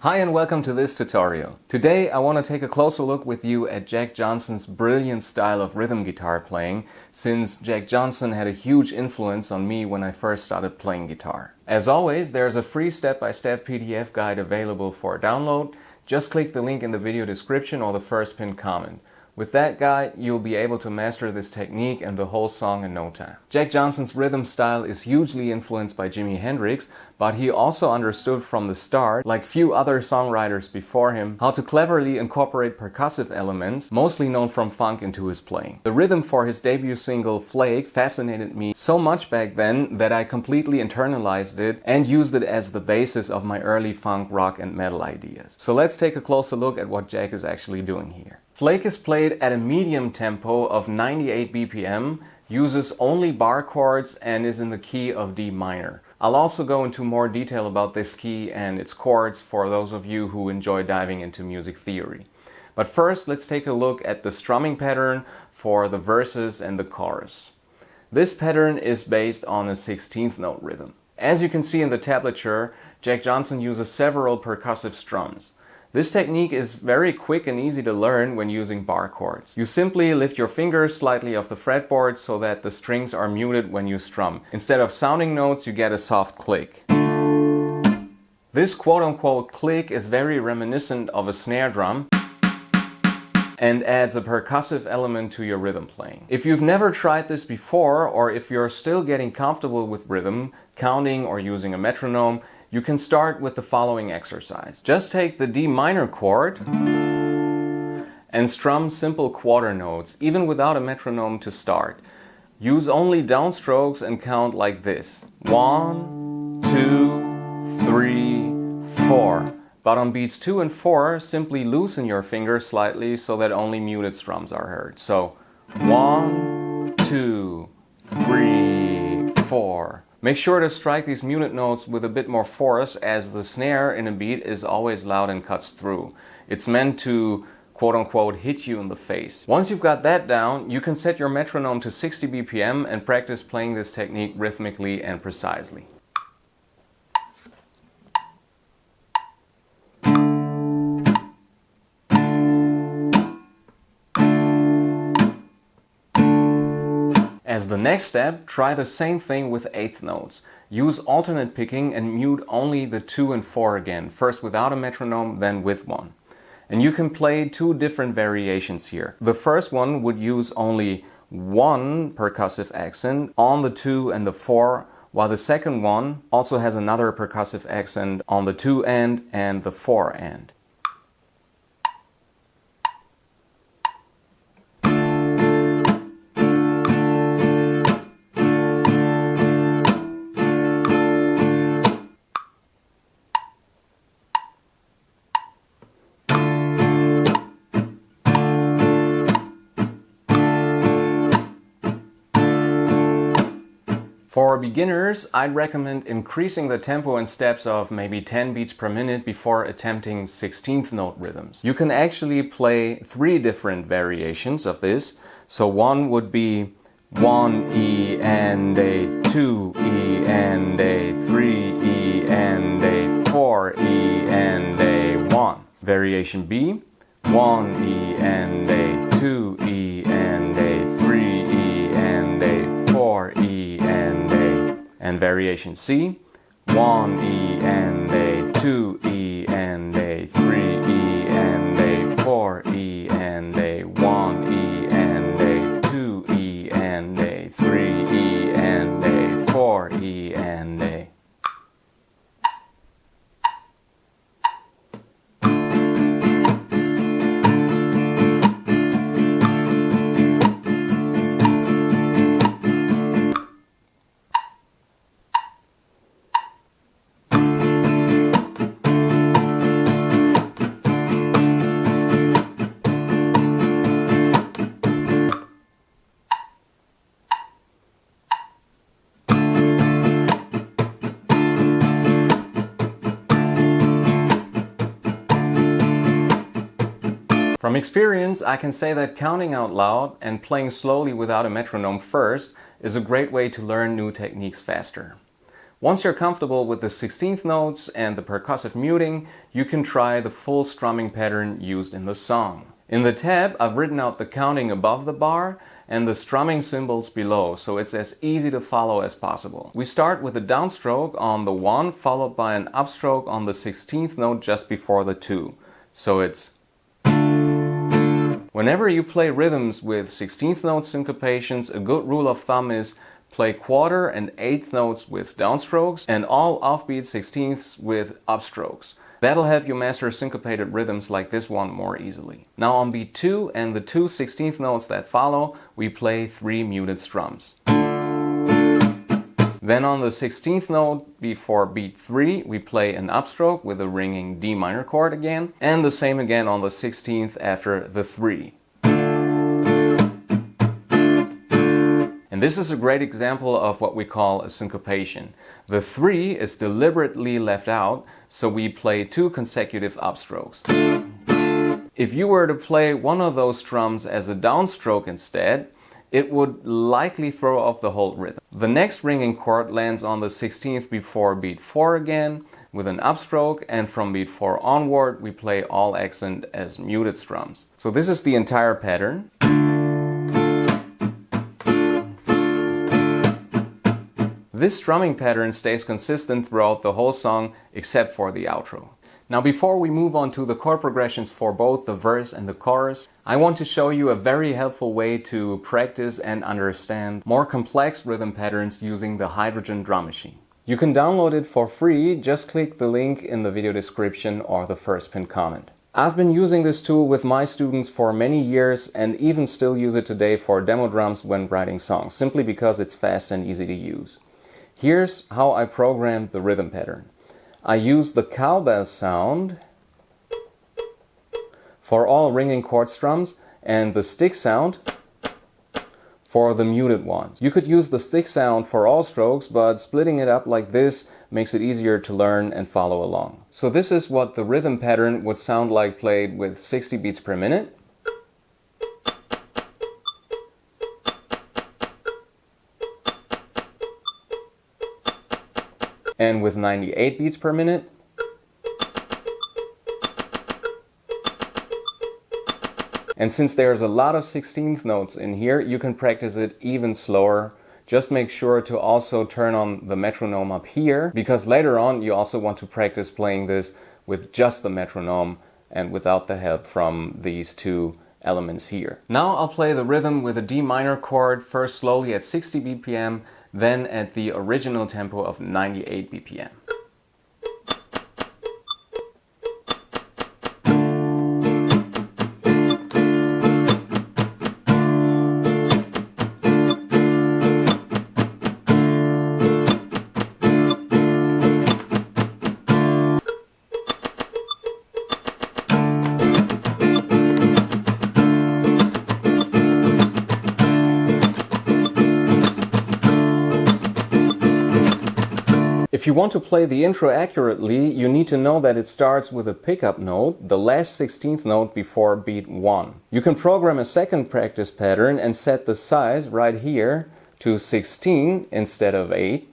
Hi and welcome to this tutorial. Today I want to take a closer look with you at Jack Johnson's brilliant style of rhythm guitar playing, since Jack Johnson had a huge influence on me when I first started playing guitar. As always, there's a free step-by-step PDF guide available for download. Just click the link in the video description or the first pinned comment. With that guide, you'll be able to master this technique and the whole song in no time. Jack Johnson's rhythm style is hugely influenced by Jimi Hendrix, but he also understood from the start, like few other songwriters before him, how to cleverly incorporate percussive elements, mostly known from funk, into his playing. The rhythm for his debut single Flake fascinated me so much back then that I completely internalized it and used it as the basis of my early funk, rock and metal ideas. So let's take a closer look at what Jack is actually doing here. Flake is played at a medium tempo of 98 BPM, uses only bar chords and is in the key of D minor. I'll also go into more detail about this key and its chords for those of you who enjoy diving into music theory. But first, let's take a look at the strumming pattern for the verses and the chorus. This pattern is based on a 16th note rhythm. As you can see in the tablature, Jack Johnson uses several percussive strums. This technique is very quick and easy to learn when using bar chords. You simply lift your fingers slightly off the fretboard so that the strings are muted when you strum. Instead of sounding notes, you get a soft click. This quote-unquote click is very reminiscent of a snare drum and adds a percussive element to your rhythm playing. If you've never tried this before, or if you're still getting comfortable with rhythm, counting or using a metronome, you can start with the following exercise. Just take the D minor chord and strum simple quarter notes, even without a metronome to start. Use only downstrokes and count like this. 1, 2, 3, 4. But on beats 2 and 4, simply loosen your fingers slightly so that only muted strums are heard. So 1, 2, 3, 4. Make sure to strike these muted notes with a bit more force, as the snare in a beat is always loud and cuts through. It's meant to quote-unquote hit you in the face. Once you've got that down, you can set your metronome to 60 BPM and practice playing this technique rhythmically and precisely. As the next step, try the same thing with eighth notes. Use alternate picking and mute only the 2 and 4 again, first without a metronome, then with one. And you can play two different variations here. The first one would use only one percussive accent on the 2 and the 4, while the second one also has another percussive accent on the 2 end and the 4 end. For beginners, I'd recommend increasing the tempo and steps of maybe 10 beats per minute before attempting 16th note rhythms. You can actually play 3 different variations of this. So one would be 1 E and a 2 E and a 3 E and a 4 E and a 1. Variation B, 1 E and a 2 E and a 3 E and a 4 E and a. And variation C, 1 E and a 2 E and a 3 E and a 4 E and a 1 E and a 2 E and a 3 E and a 4 E and a. From experience, I can say that counting out loud and playing slowly without a metronome first is a great way to learn new techniques faster. Once you're comfortable with the 16th notes and the percussive muting, you can try the full strumming pattern used in the song. In the tab, I've written out the counting above the bar and the strumming symbols below, so it's as easy to follow as possible. We start with a downstroke on the 1, followed by an upstroke on the 16th note just before the 2. So it's... Whenever you play rhythms with 16th note syncopations, a good rule of thumb is play quarter and eighth notes with downstrokes and all offbeat 16ths with upstrokes. That'll help you master syncopated rhythms like this one more easily. Now on beat 2 and the 2 16th notes that follow, we play 3 muted strums. Then on the 16th note before beat 3, we play an upstroke with a ringing D minor chord again, and the same again on the 16th after the 3. And this is a great example of what we call a syncopation. The 3 is deliberately left out, so we play 2 consecutive upstrokes. If you were to play one of those strums as a downstroke instead, it would likely throw off the whole rhythm. The next ringing chord lands on the 16th before beat 4 again with an upstroke, and from beat 4 onward we play all accent as muted strums. So this is the entire pattern. This strumming pattern stays consistent throughout the whole song except for the outro. Now before we move on to the chord progressions for both the verse and the chorus, I want to show you a very helpful way to practice and understand more complex rhythm patterns using the Hydrogen drum machine. You can download it for free, just click the link in the video description or the first pinned comment. I've been using this tool with my students for many years and even still use it today for demo drums when writing songs, simply because it's fast and easy to use. Here's how I programmed the rhythm pattern. I use the cowbell sound for all ringing chord strums and the stick sound for the muted ones. You could use the stick sound for all strokes, but splitting it up like this makes it easier to learn and follow along. So this is what the rhythm pattern would sound like played with 60 beats per minute. And with 98 beats per minute. And since there's a lot of 16th notes in here, you can practice it even slower. Just make sure to also turn on the metronome up here, because later on you also want to practice playing this with just the metronome and without the help from these two elements here. Now I'll play the rhythm with a D minor chord, first slowly at 60 BPM, then at the original tempo of 98 BPM. If you want to play the intro accurately, you need to know that it starts with a pickup note, the last 16th note before beat 1. You can program a second practice pattern and set the size right here to 16 instead of 8.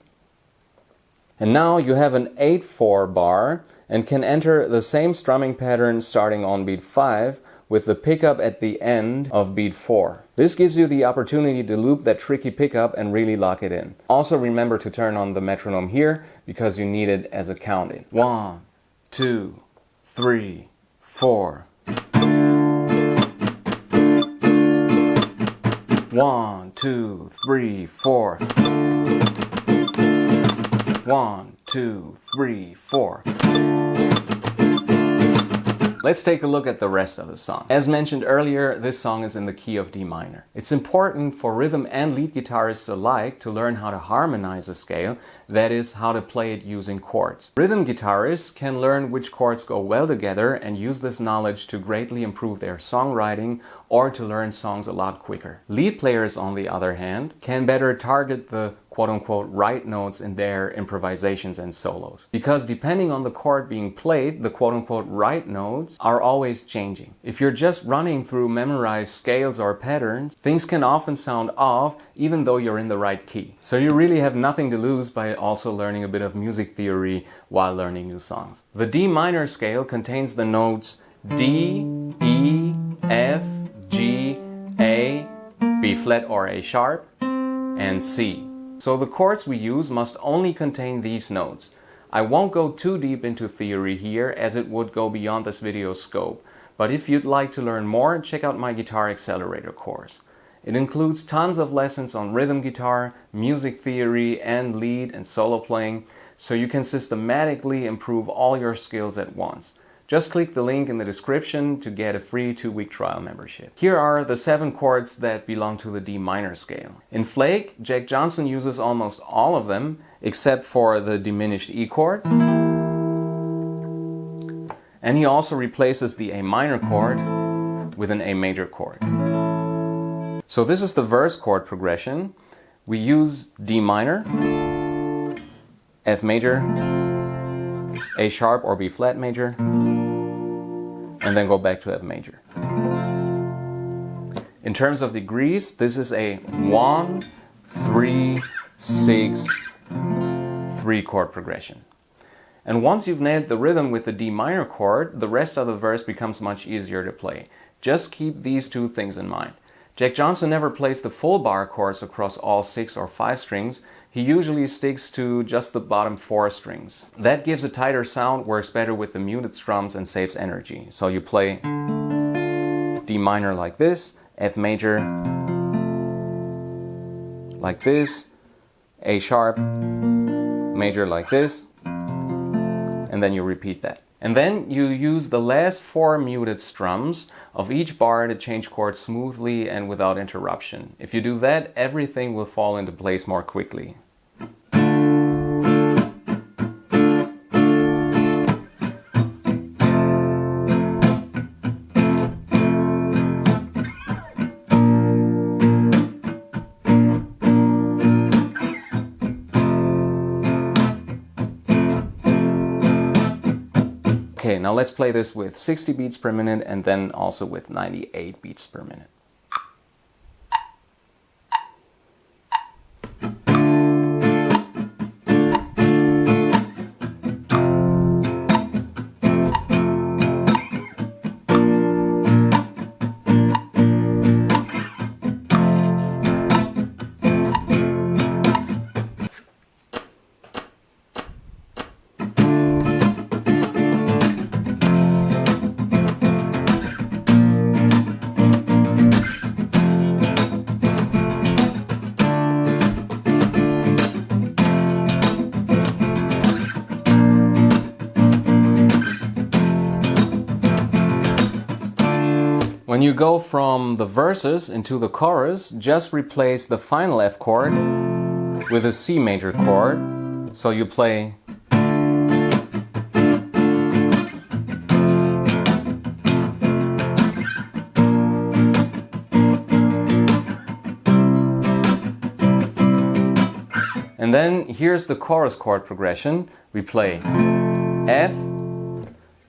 And now you have an 8/4 bar and can enter the same strumming pattern starting on beat 5 with the pickup at the end of beat 4. This gives you the opportunity to loop that tricky pickup and really lock it in. Also remember to turn on the metronome here because you need it as a count-in. 1, 2, 3, 4. 1, 2, 3, 4. 1, 2, 3, 4. Let's take a look at the rest of the song. As mentioned earlier, this song is in the key of D minor. It's important for rhythm and lead guitarists alike to learn how to harmonize a scale, that is, how to play it using chords. Rhythm guitarists can learn which chords go well together and use this knowledge to greatly improve their songwriting or to learn songs a lot quicker. Lead players, on the other hand, can better target the quote-unquote right notes in their improvisations and solos. Because depending on the chord being played, the quote-unquote right notes are always changing. If you're just running through memorized scales or patterns, things can often sound off even though you're in the right key. So you really have nothing to lose by also learning a bit of music theory while learning new songs. The D minor scale contains the notes D, E, F, G, A, B flat or A sharp, and C. So the chords we use must only contain these notes. I won't go too deep into theory here as it would go beyond this video's scope, but if you'd like to learn more, check out my Guitar Accelerator course. It includes tons of lessons on rhythm guitar, music theory, and lead and solo playing, so you can systematically improve all your skills at once. Just click the link in the description to get a free 2-week trial membership. Here are the 7 chords that belong to the D minor scale. In Flake, Jack Johnson uses almost all of them, except for the diminished E chord. And he also replaces the A minor chord with an A major chord. So this is the verse chord progression. We use D minor, F major, A sharp or B flat major, and then go back to F major. In terms of degrees, this is a 1, 3, 6, 3 chord progression. And once you've nailed the rhythm with the D minor chord, the rest of the verse becomes much easier to play. Just keep these 2 things in mind. Jack Johnson never plays the full bar chords across all 6 or 5 strings. He usually sticks to just the bottom 4 strings. That gives a tighter sound, works better with the muted strums, and saves energy. So you play D minor like this, F major like this, A sharp major like this, and then you repeat that. And then you use the last 4 muted strums of each bar to change chords smoothly and without interruption. If you do that, everything will fall into place more quickly. Okay, now let's play this with 60 beats per minute and then also with 98 beats per minute. When you go from the verses into the chorus, just replace the final F chord with a C major chord. So you play and then here's the chorus chord progression. We play F,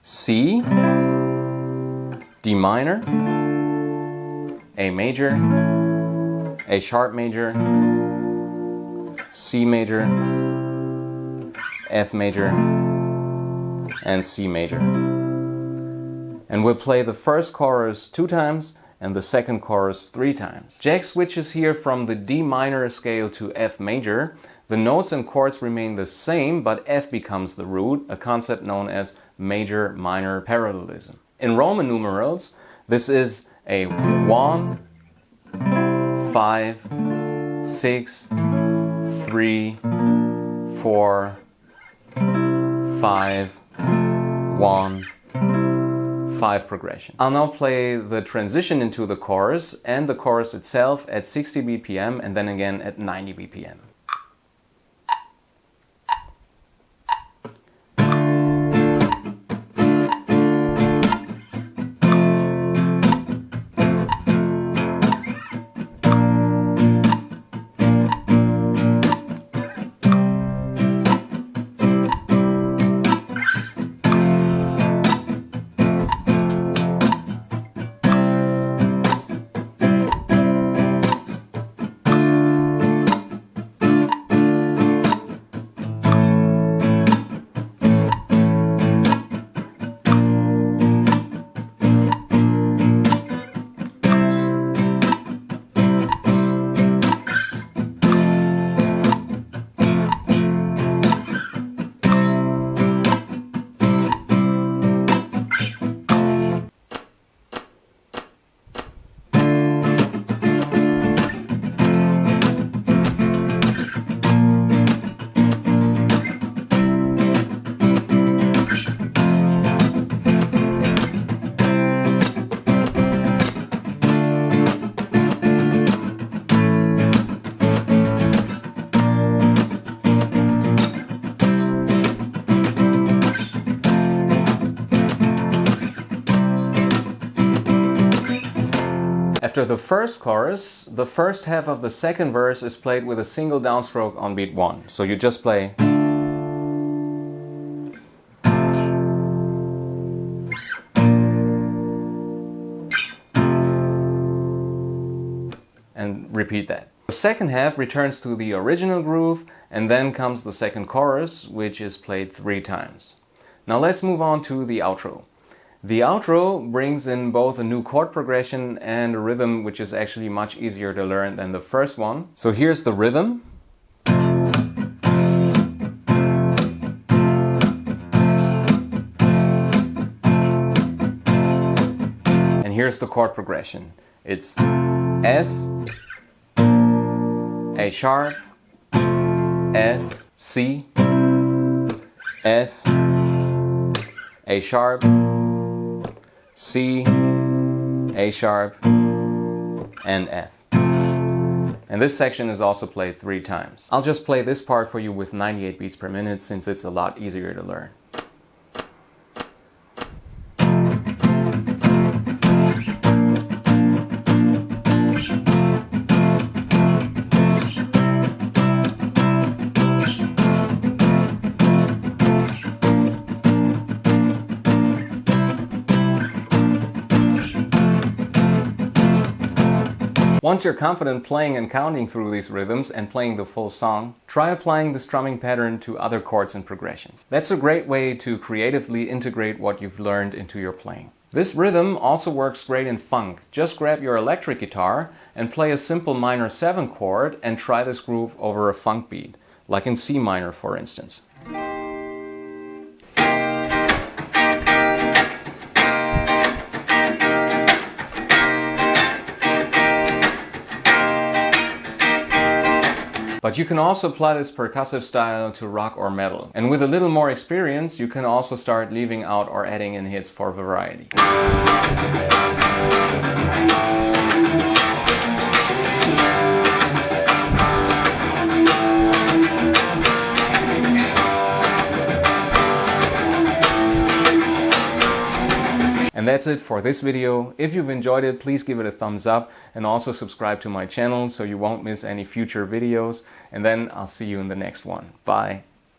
C, D minor, A major, A sharp major, C major, F major, and C major. And we'll play the first chorus 2 times and the second chorus 3 times. Jack switches here from the D minor scale to F major. The notes and chords remain the same, but F becomes the root, a concept known as major-minor parallelism. In Roman numerals, this is a 1, 5, 6, 3, 4, 5, 1, 5 progression. I'll now play the transition into the chorus and the chorus itself at 60 BPM and then again at 90 BPM. After the first chorus, the first half of the second verse is played with a single downstroke on beat 1. So you just play. And repeat that. The second half returns to the original groove, and then comes the second chorus, which is played 3 times. Now let's move on to the outro. The outro brings in both a new chord progression and a rhythm, which is actually much easier to learn than the first one. So here's the rhythm. And here's the chord progression. It's F, A sharp, F, C, F, A sharp, C, A sharp, and F. And this section is also played 3 times. I'll just play this part for you with 98 beats per minute since it's a lot easier to learn. Once you're confident playing and counting through these rhythms and playing the full song, try applying the strumming pattern to other chords and progressions. That's a great way to creatively integrate what you've learned into your playing. This rhythm also works great in funk. Just grab your electric guitar and play a simple minor 7 chord and try this groove over a funk beat, like in C minor for instance. But you can also apply this percussive style to rock or metal. And with a little more experience, you can also start leaving out or adding in hits for variety. And that's it for this video. If you've enjoyed it, please give it a thumbs up and also subscribe to my channel so you won't miss any future videos. And then I'll see you in the next one. Bye.